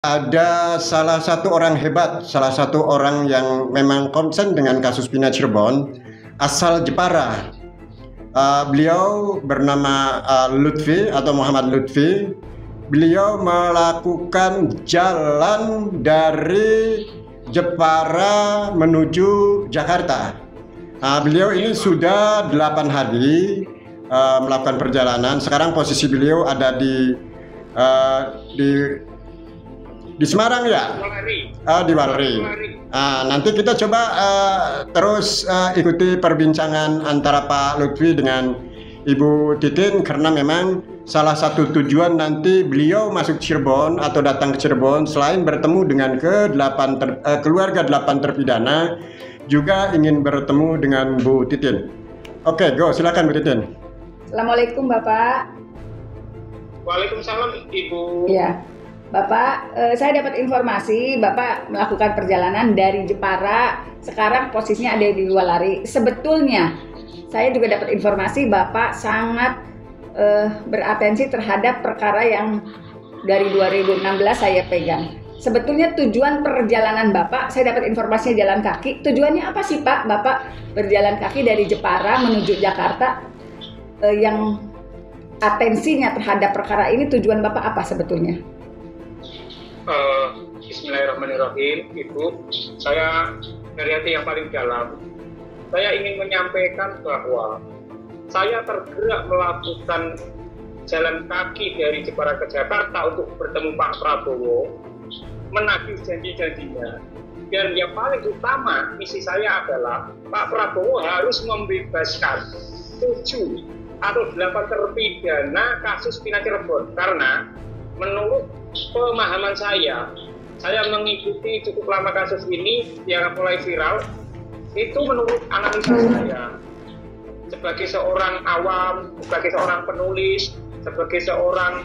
Ada salah satu orang hebat, salah satu orang yang memang konsen dengan kasus Pina Cirebon, asal Jepara. Beliau bernama Lutfi atau Muhammad Lutfi. Beliau melakukan jalan dari Jepara menuju Jakarta. Beliau ini sudah 8 hari melakukan perjalanan. Sekarang posisi beliau ada di Semarang ya? Di Walari. Nanti kita coba terus ikuti perbincangan antara Pak Lutfi dengan Ibu Titin, karena memang salah satu tujuan nanti beliau masuk Cirebon atau datang ke Cirebon, selain bertemu dengan keluarga 8 terpidana, juga ingin bertemu dengan Bu Titin. Oke, go, silakan Bu Titin. Assalamualaikum Bapak. Waalaikumsalam Ibu. Ya. Bapak, saya dapat informasi Bapak melakukan perjalanan dari Jepara, sekarang posisinya ada di Walari. Sebetulnya saya juga dapat informasi Bapak sangat beratensi terhadap perkara yang dari 2016 saya pegang. Sebetulnya tujuan perjalanan Bapak, saya dapat informasinya jalan kaki. Tujuannya apa sih Pak, Bapak berjalan kaki dari Jepara menuju Jakarta? Yang atensinya terhadap perkara ini, tujuan Bapak apa sebetulnya? Bismillahirrahmanirrahim, Ibu. Saya dari hati yang paling dalam, saya ingin menyampaikan bahwa saya tergerak melakukan jalan kaki dari Jepara ke Jakarta untuk bertemu Pak Prabowo, menagih janji-janjinya. Dan yang paling utama, misi saya adalah Pak Prabowo harus membebaskan 7 atau 8 terpidana kasus Pina Cirebon, karena menurut pemahaman saya mengikuti cukup lama kasus ini yang mulai viral. Itu menurut analisa saya sebagai seorang awam, sebagai seorang penulis, sebagai seorang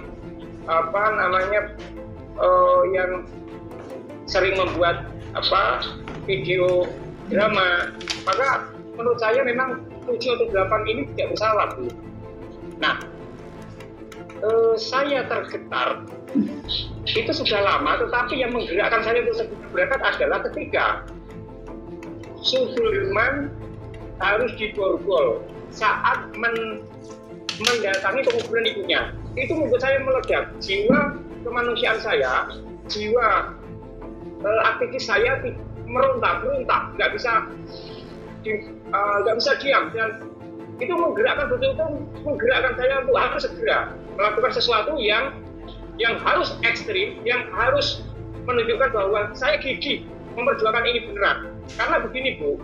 yang sering membuat video drama, maka menurut saya memang 7 atau 8 ini tidak bersalah, Bu. Nah, saya tergetar itu sudah lama, tetapi yang menggerakkan saya untuk segera berangkat adalah ketika Sudirman harus diborgol saat mendatangi penguburan ibunya. Itu membuat saya meledak. Jiwa kemanusiaan saya, jiwa aktivis saya meronta, nggak bisa diam, dan itu menggerakkan betul-betul menggerakkan saya untuk harus segera melakukan sesuatu yang harus ekstrim, yang harus menunjukkan bahwa saya gigih memperjuangkan ini beneran. Karena begini Bu,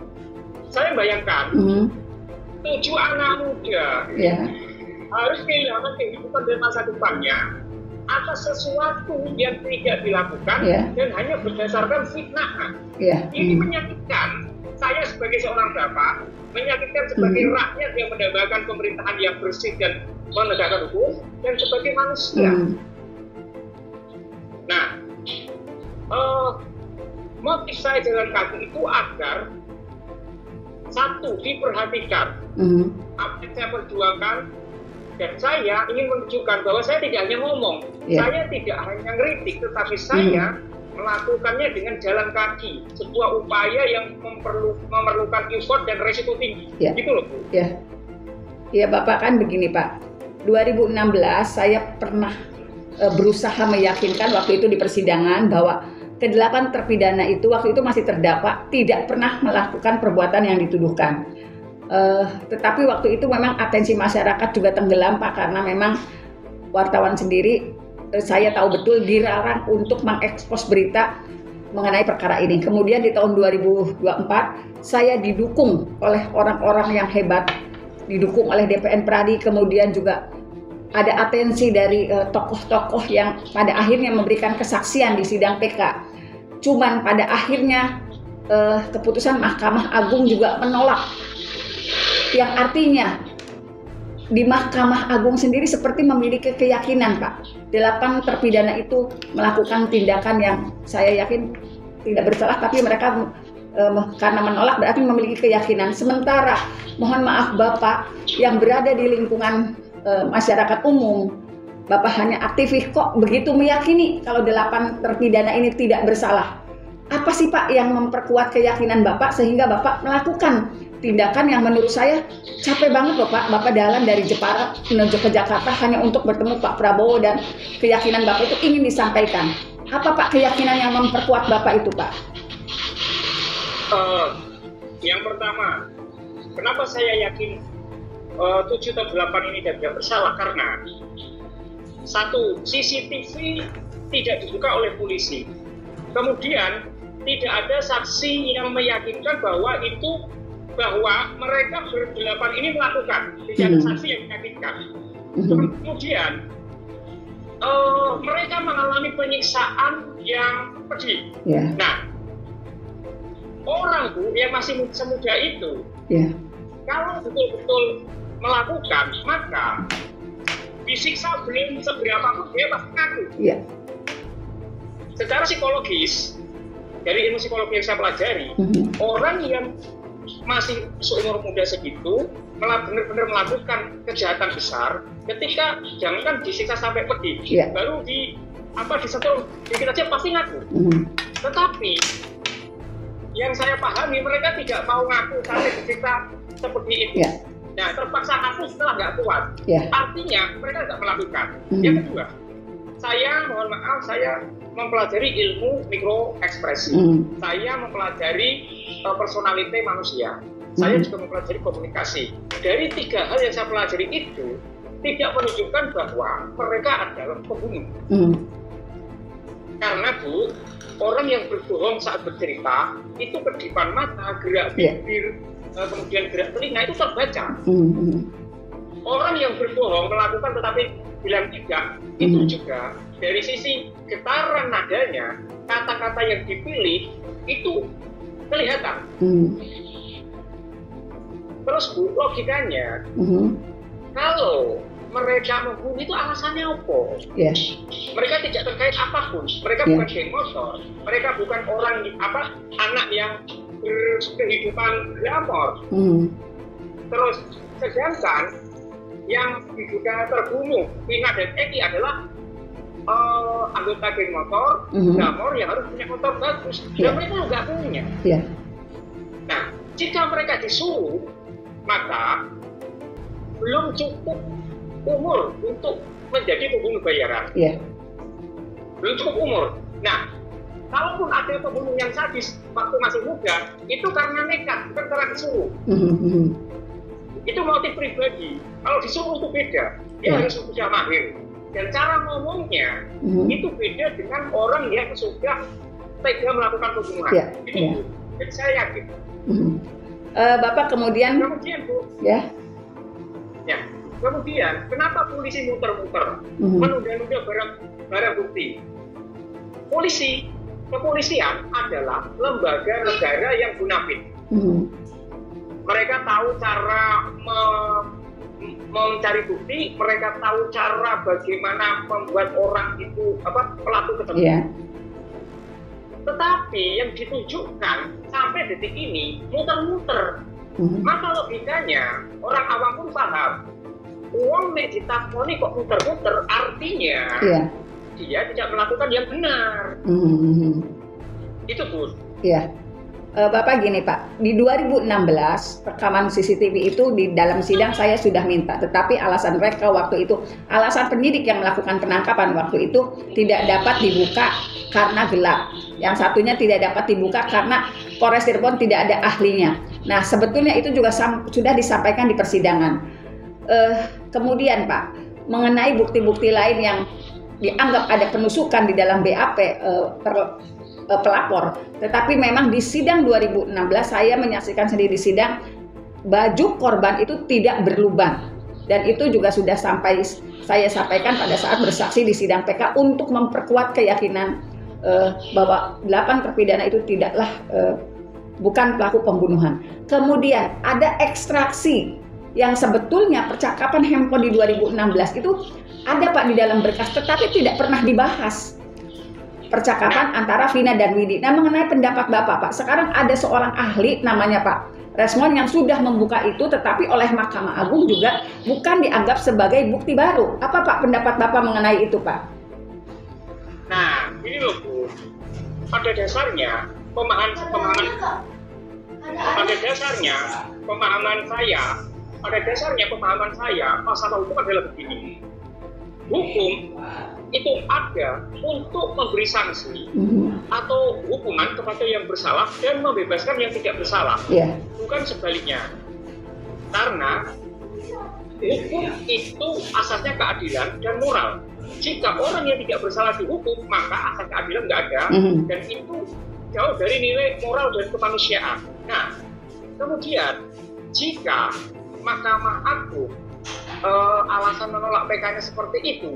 saya bayangkan 7 anak muda harus kehilangan kehidupan dan masa depannya atas sesuatu yang tidak dilakukan dan hanya berdasarkan fitnah. Ini menyakitkan. Saya sebagai seorang bapak, menyakitkan sebagai rakyat yang mendambakan pemerintahan yang bersih dan menegakkan hukum, dan sebagai manusia. Nah, motif saya jalan kaki itu agar satu, diperhatikan apa yang saya perjuangkan, dan saya ingin menunjukkan bahwa saya tidak hanya ngomong, saya tidak hanya ngeritik, tetapi saya melakukannya dengan jalan kaki, sebuah upaya yang memerlukan effort dan resiko tinggi. Gitu loh Bu. Ya Bapak, kan begini Pak, 2016 saya pernah berusaha meyakinkan waktu itu di persidangan bahwa ke-8 terpidana itu waktu itu masih terdakwa, tidak pernah melakukan perbuatan yang dituduhkan. Tetapi waktu itu memang atensi masyarakat juga tenggelam Pak, karena memang wartawan sendiri saya tahu betul dilarang untuk mengekspos berita mengenai perkara ini. Kemudian di tahun 2024 saya didukung oleh orang-orang yang hebat, didukung oleh DPN Pradi, kemudian juga ada atensi dari tokoh-tokoh yang pada akhirnya memberikan kesaksian di sidang PK. Cuman pada akhirnya keputusan Mahkamah Agung juga menolak, yang artinya di Mahkamah Agung sendiri seperti memiliki keyakinan Pak, 8 terpidana itu melakukan tindakan yang saya yakin tidak bersalah, tapi mereka karena menolak berarti memiliki keyakinan. Sementara mohon maaf Bapak yang berada di lingkungan masyarakat umum, Bapak hanya aktivis kok begitu meyakini kalau 8 terpidana ini tidak bersalah. Apa sih Pak yang memperkuat keyakinan Bapak sehingga Bapak melakukan tindakan yang menurut saya capek banget loh Pak. Bapak jalan dari Jepara menuju ke Jakarta hanya untuk bertemu Pak Prabowo dan keyakinan Bapak itu ingin disampaikan. Apa Pak keyakinan yang memperkuat Bapak itu Pak? Yang pertama, kenapa saya yakin 7 atau 8 ini tidak bersalah? Karena satu, CCTV tidak dibuka oleh polisi. Kemudian tidak ada saksi yang meyakinkan bahwa mereka berdelapan ini melakukan. Tidak ada saksi yang meyakinkan. Kemudian mereka mengalami penyiksaan yang pedih. Nah, orang Bu yang masih semuda itu, kalau betul-betul melakukan, maka disiksa belum seberapa pun dia pasti ngaku. Secara psikologis, dari ilmu psikologi yang saya pelajari, orang yang masih seumur muda segitu benar-benar melakukan kejahatan besar, ketika jangankan disiksa sampai pedih, baru disentuh dikit aja pasti ngaku. Tetapi yang saya pahami, mereka tidak mau ngaku sampai disiksa seperti itu. Nah, terpaksa ngaku setelah nggak kuat. Artinya mereka tidak melakukan. Yang kedua, saya mohon maaf, saya mempelajari ilmu mikro ekspresi. Saya mempelajari personality manusia. Saya juga mempelajari komunikasi. Dari 3 hal yang saya pelajari itu tidak menunjukkan bahwa mereka adalah pembunuh. Karena Bu, orang yang berbohong saat bercerita itu kedipan mata, gerak bibir, kemudian gerak telinga itu terbaca. Orang yang berbohong melakukan tetapi bilang tidak, itu juga dari sisi getaran nadanya, kata-kata yang dipilih itu kelihatan. Terus Bu, logikanya kalau mereka membunuh itu alasannya apa? Mereka tidak terkait apapun. Mereka bukan geng motor. Mereka bukan orang anak yang berkehidupan glamor. Terus sedangkan yang diduga terbunuh Vina dan Eki adalah anggota geng motor, glamor yang harus punya motor bagus. Dan mereka nggak punya. Nah, jika mereka disuruh, maka belum cukup umur untuk menjadi pembunuh bayaran. Belum cukup umur. Nah, kalaupun ada pembunuh yang sadis waktu masih muda, itu karena nekat, bukan karena disuruh. Itu motif pribadi. Kalau disuruh itu beda. Dia harus sudah mahir. Dan cara ngomongnya itu beda dengan orang yang sudah tega melakukan pembunuhan. Jadi saya yakin. Bapak kemudian Bu. Kemudian, kenapa polisi muter-muter, menunda-nunda barang bukti? Kepolisian adalah lembaga negara yang munafik. Mereka tahu cara mencari bukti, mereka tahu cara bagaimana membuat orang itu pelaku ketemu. Tetapi yang ditunjukkan sampai detik ini muter-muter. Maka logikanya orang awam pun paham. Uang nek ditakoni kok muter-muter, artinya dia tidak melakukan yang benar. Itu Bu. Bapak gini Pak, di 2016 rekaman CCTV itu di dalam sidang saya sudah minta, tetapi alasan mereka waktu itu, alasan penyidik yang melakukan penangkapan waktu itu tidak dapat dibuka karena gelap. Yang satunya tidak dapat dibuka karena Polres Cirebon tidak ada ahlinya. Nah, sebetulnya itu juga sudah disampaikan di persidangan. Kemudian Pak, mengenai bukti-bukti lain yang dianggap ada penusukan di dalam BAP pelapor, tetapi memang di sidang 2016 saya menyaksikan sendiri di sidang baju korban itu tidak berlubang, dan itu juga sudah saya sampaikan pada saat bersaksi di sidang PK untuk memperkuat keyakinan bahwa 8 terpidana itu tidaklah bukan pelaku pembunuhan. Kemudian ada ekstraksi yang sebetulnya percakapan handphone di 2016 itu ada Pak di dalam berkas, tetapi tidak pernah dibahas. Percakapan antara Vina dan Widi. Nah, mengenai pendapat Bapak, Pak, sekarang ada seorang ahli namanya Pak Resmond yang sudah membuka itu tetapi oleh Mahkamah Agung juga bukan dianggap sebagai bukti baru. Apa Pak pendapat Bapak mengenai itu Pak? Nah, ini loh Bu, pada dasarnya pemahaman saya masalah hukum adalah begini. Hukum itu ada untuk memberi sanksi atau hukuman kepada yang bersalah dan membebaskan yang tidak bersalah, bukan sebaliknya. Karena hukum itu asasnya keadilan dan moral. Jika orang yang tidak bersalah dihukum, maka asas keadilan nggak ada, dan itu jauh dari nilai moral dan kemanusiaan. Nah, kemudian jika Mahkamah Agung alasan menolak PK-nya seperti itu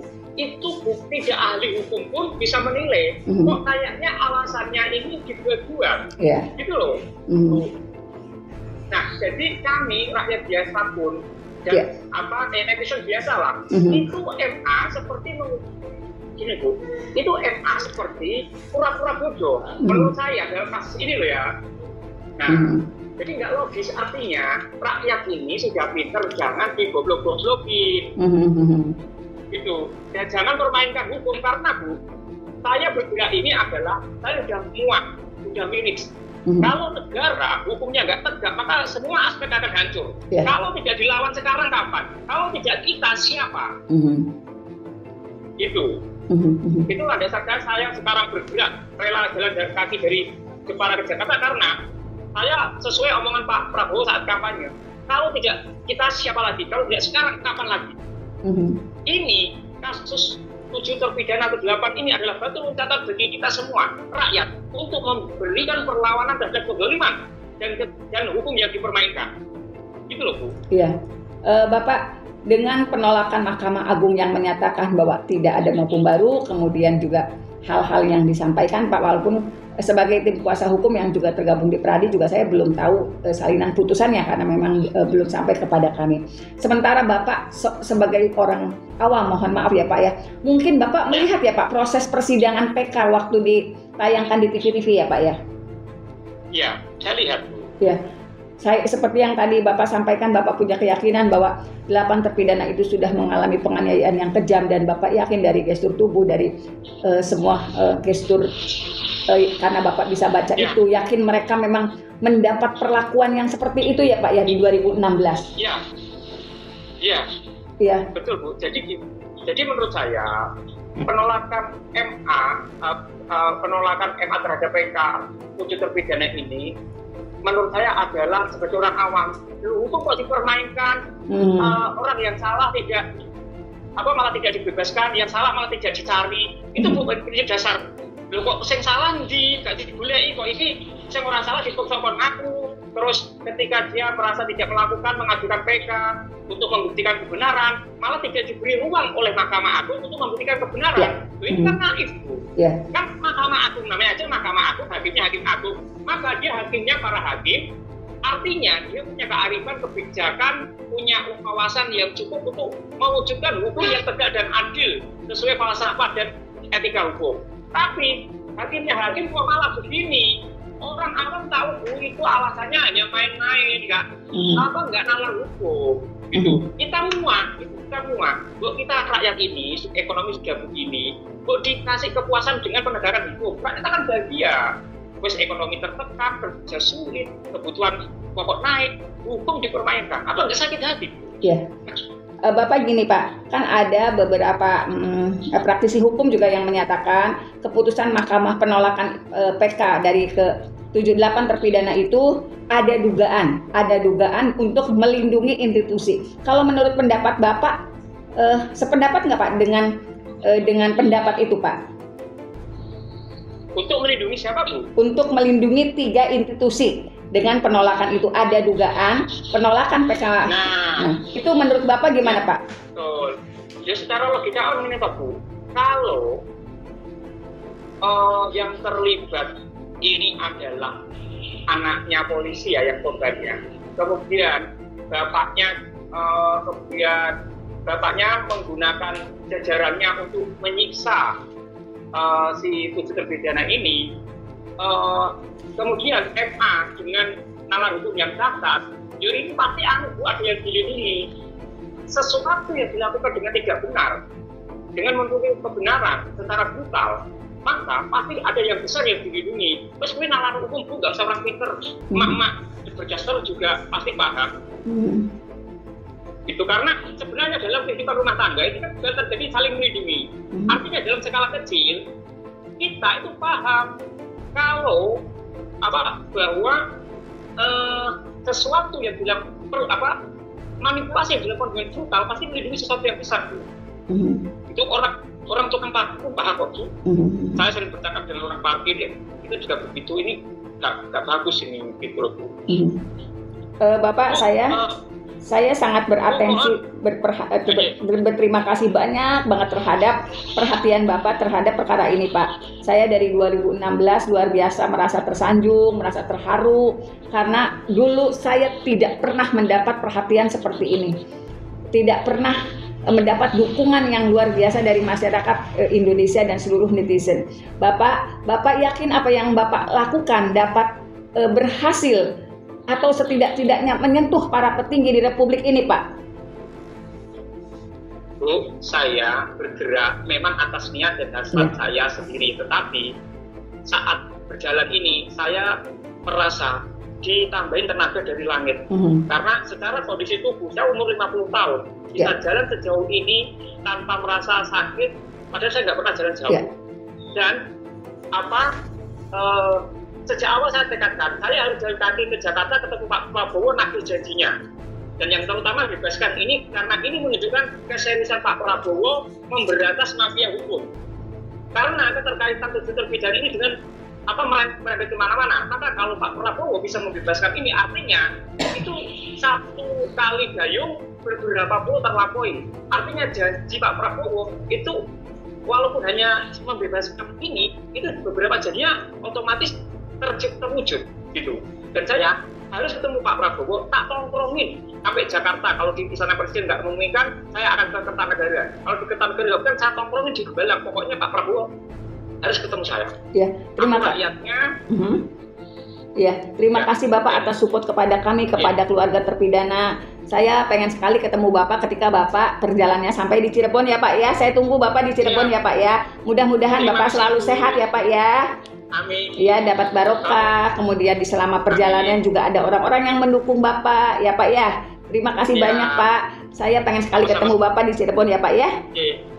tidak ahli hukum pun bisa menilai. Kok kayaknya alasannya ini dibuat-buat, gitu loh. Nah, jadi kami rakyat biasa pun dan netizen biasa lah, itu MA seperti gini Bu, itu MA seperti pura-pura bodoh menurut saya dalam kasus ini loh ya. Nah, jadi nggak logis, artinya rakyat ini sudah pinter, jangan digoblok-goblokin. Gitu. Dan jangan permainkan hukum, karena Bu, saya bergerak ini adalah saya sudah muak, sudah minus. Kalau negara hukumnya nggak tegak, maka semua aspek akan hancur. Kalau tidak dilawan sekarang kapan? Kalau tidak kita siapa? Gitu. Itulah dasar saya sekarang bergerak, rela jalan kaki dari Jepara ke Jakarta, karena saya sesuai omongan Pak Prabowo saat kampanye. Kalau tidak kita siapa lagi? Kalau tidak sekarang kapan lagi? Ini kasus 7 terpidana ke 8 ini adalah batu loncatan bagi kita semua rakyat untuk memberikan perlawanan terhadap kezaliman dan hukum yang dipermainkan. Gitu loh Bu. Iya. Bapak, dengan penolakan Mahkamah Agung yang menyatakan bahwa tidak ada hukum baru, kemudian juga hal-hal yang disampaikan Pak, walaupun sebagai tim kuasa hukum yang juga tergabung di Pradi juga saya belum tahu salinan putusannya karena memang belum sampai kepada kami. Sementara Bapak sebagai orang awam, mohon maaf ya Pak ya, mungkin Bapak melihat ya Pak proses persidangan PK waktu ditayangkan di TV-TV ya Pak ya? Iya, saya lihat. Ya, saya seperti yang tadi Bapak sampaikan, Bapak punya keyakinan bahwa 8 terpidana itu sudah mengalami penganiayaan yang kejam, dan Bapak yakin dari gestur tubuh, dari semua gestur, karena Bapak bisa baca itu, yakin mereka memang mendapat perlakuan yang seperti itu ya Pak ya di 2016. Iya, betul Bu. Jadi menurut saya penolakan MA terhadap PK 7 terpidana ini menurut saya adalah sebagai orang awam, hukum kok dipermainkan, orang yang salah malah tidak dibebaskan, yang salah malah tidak dicari. Itu bukan prinsip dasar. Lho kok sing salah gak digoleki, kok iki sing ora salah dipaksakan aku. Terus ketika dia merasa tidak melakukan, mengajukan PK untuk membuktikan kebenaran, malah tidak diberi ruang oleh Mahkamah Agung untuk membuktikan kebenaran. Ini kan naif Bu. Kan Mahkamah Agung, namanya aja Mahkamah Agung, hakimnya hakim agung, maka dia hakimnya para hakim, artinya dia punya kearifan, kebijakan, punya wawasan yang cukup untuk mewujudkan hukum yang tegak dan adil sesuai falsafah dan etika hukum. Tapi hakimnya hakim kok malah begini. Orang awam tahu Bu, itu alasannya hanya main-main, nggak nalar hukum. Gitu. Kita muak. Bu, kita rakyat ini ekonomi sudah begini, Bu, dikasih kepuasan dengan penegakan hukum, kita kan bahagia. Wes ekonomi tertekan, kerja sulit, kebutuhan pokok naik, hukum dipermainkan. Apa nggak sakit hati? Iya. Bapak gini Pak, kan ada beberapa praktisi hukum juga yang menyatakan keputusan Mahkamah penolakan PK dari ke 78 terpidana itu ada dugaan untuk melindungi institusi. Kalau menurut pendapat Bapak, sependapat nggak Pak dengan pendapat itu Pak? Untuk melindungi siapa Bu? Untuk melindungi 3 institusi. Dengan penolakan itu ada dugaan penolakan PK. Nah, itu menurut Bapak gimana Pak? Betul. Ya secara logika ini Pak Bu, kalau yang terlibat ini adalah anaknya polisi ya yang korbannya, kemudian bapaknya menggunakan jajarannya untuk menyiksa si 7 terpidana ini. Kemudian MA dengan nalar hukum yang cacat, ini pasti ada yang dilindungi. Sesuatu yang dilakukan dengan tidak benar, dengan menutupi kebenaran secara brutal, maka pasti ada yang besar yang dilindungi. Terus ini nalar hukum bu, nggak usah orang pinter, emak-emak berjasa juga pasti paham. Itu karena sebenarnya dalam kehidupan rumah tangga itu kan sudah terjadi saling melindungi. Artinya dalam skala kecil kita itu paham kalau bahwa sesuatu yang dilakukan manipulasi yang dilakukan dengan brutal pasti melindungi sesuatu yang besar. Itu orang tukang parkir paham kok. Saya sering bercakap dengan orang parkir ya, itu juga begitu, ini nggak bagus ini gitu loh. Bapak, saya sangat beratensi, berterima kasih banyak banget terhadap perhatian Bapak terhadap perkara ini, Pak. Saya dari 2016 luar biasa merasa tersanjung, merasa terharu, karena dulu saya tidak pernah mendapat perhatian seperti ini. Tidak pernah mendapat dukungan yang luar biasa dari masyarakat Indonesia dan seluruh netizen. Bapak yakin apa yang Bapak lakukan dapat berhasil atau setidak-tidaknya menyentuh para petinggi di Republik ini, Pak? Bu, saya bergerak memang atas niat dan hasrat saya sendiri, tetapi saat berjalan ini saya merasa ditambahin tenaga dari langit. Karena secara kondisi tubuh saya umur 50 tahun, bisa jalan sejauh ini tanpa merasa sakit, padahal saya nggak pernah jalan jauh. Dan sejak awal saya tekadkan, saya harus jalan kaki ke Jakarta ketemu Pak Prabowo nagih janjinya. Dan yang terutama bebaskan ini, karena ini menunjukkan keseriusan Pak Prabowo memberantas mafia hukum. Karena keterkaitan tujuh terpidana ini dengan merembet kemana-mana. Maka kalau Pak Prabowo bisa membebaskan ini, artinya itu satu kali gayung beberapa puluh terlampaui. Artinya janji Pak Prabowo itu walaupun hanya membebaskan ini, itu beberapa janjinya otomatis terwujud gitu. Dan saya harus ketemu Pak Prabowo, tak tongkrongin sampai Jakarta. Kalau di sana presiden nggak menginginkan, saya akan ke Kertanegara. Kalau di Kertanegara kan saya tongkrongin di Gebalang. Pokoknya Pak Prabowo harus ketemu saya. Ya, terima kasih. Ya, terima kasih Bapak atas support kepada kami, kepada keluarga terpidana. Saya pengen sekali ketemu Bapak ketika Bapak perjalanannya sampai di Cirebon ya Pak ya. Saya tunggu Bapak di Cirebon ya Pak ya. Mudah-mudahan Bapak selalu sehat ya Pak ya. Amin. Ya, dapat barokah. Kemudian di selama perjalanan juga ada orang-orang yang mendukung Bapak ya Pak ya. Terima kasih banyak Pak. Saya pengen sekali ketemu Bapak di Cirebon ya Pak ya.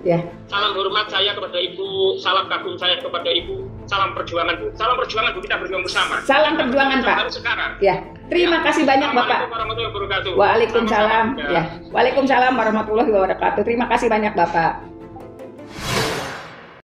Ya. Salam hormat saya kepada Ibu, salam kagum saya kepada Ibu. Salam perjuangan Bu. Salam perjuangan Bu, kita berjuang bersama. Salam perjuangan Pak. Sekarang. Ya. Terima kasih banyak Bapak. Waalaikumsalam warahmatullahi wabarakatuh. Waalaikumsalam. Ya. Waalaikumsalam warahmatullahi wabarakatuh. Terima kasih banyak Bapak.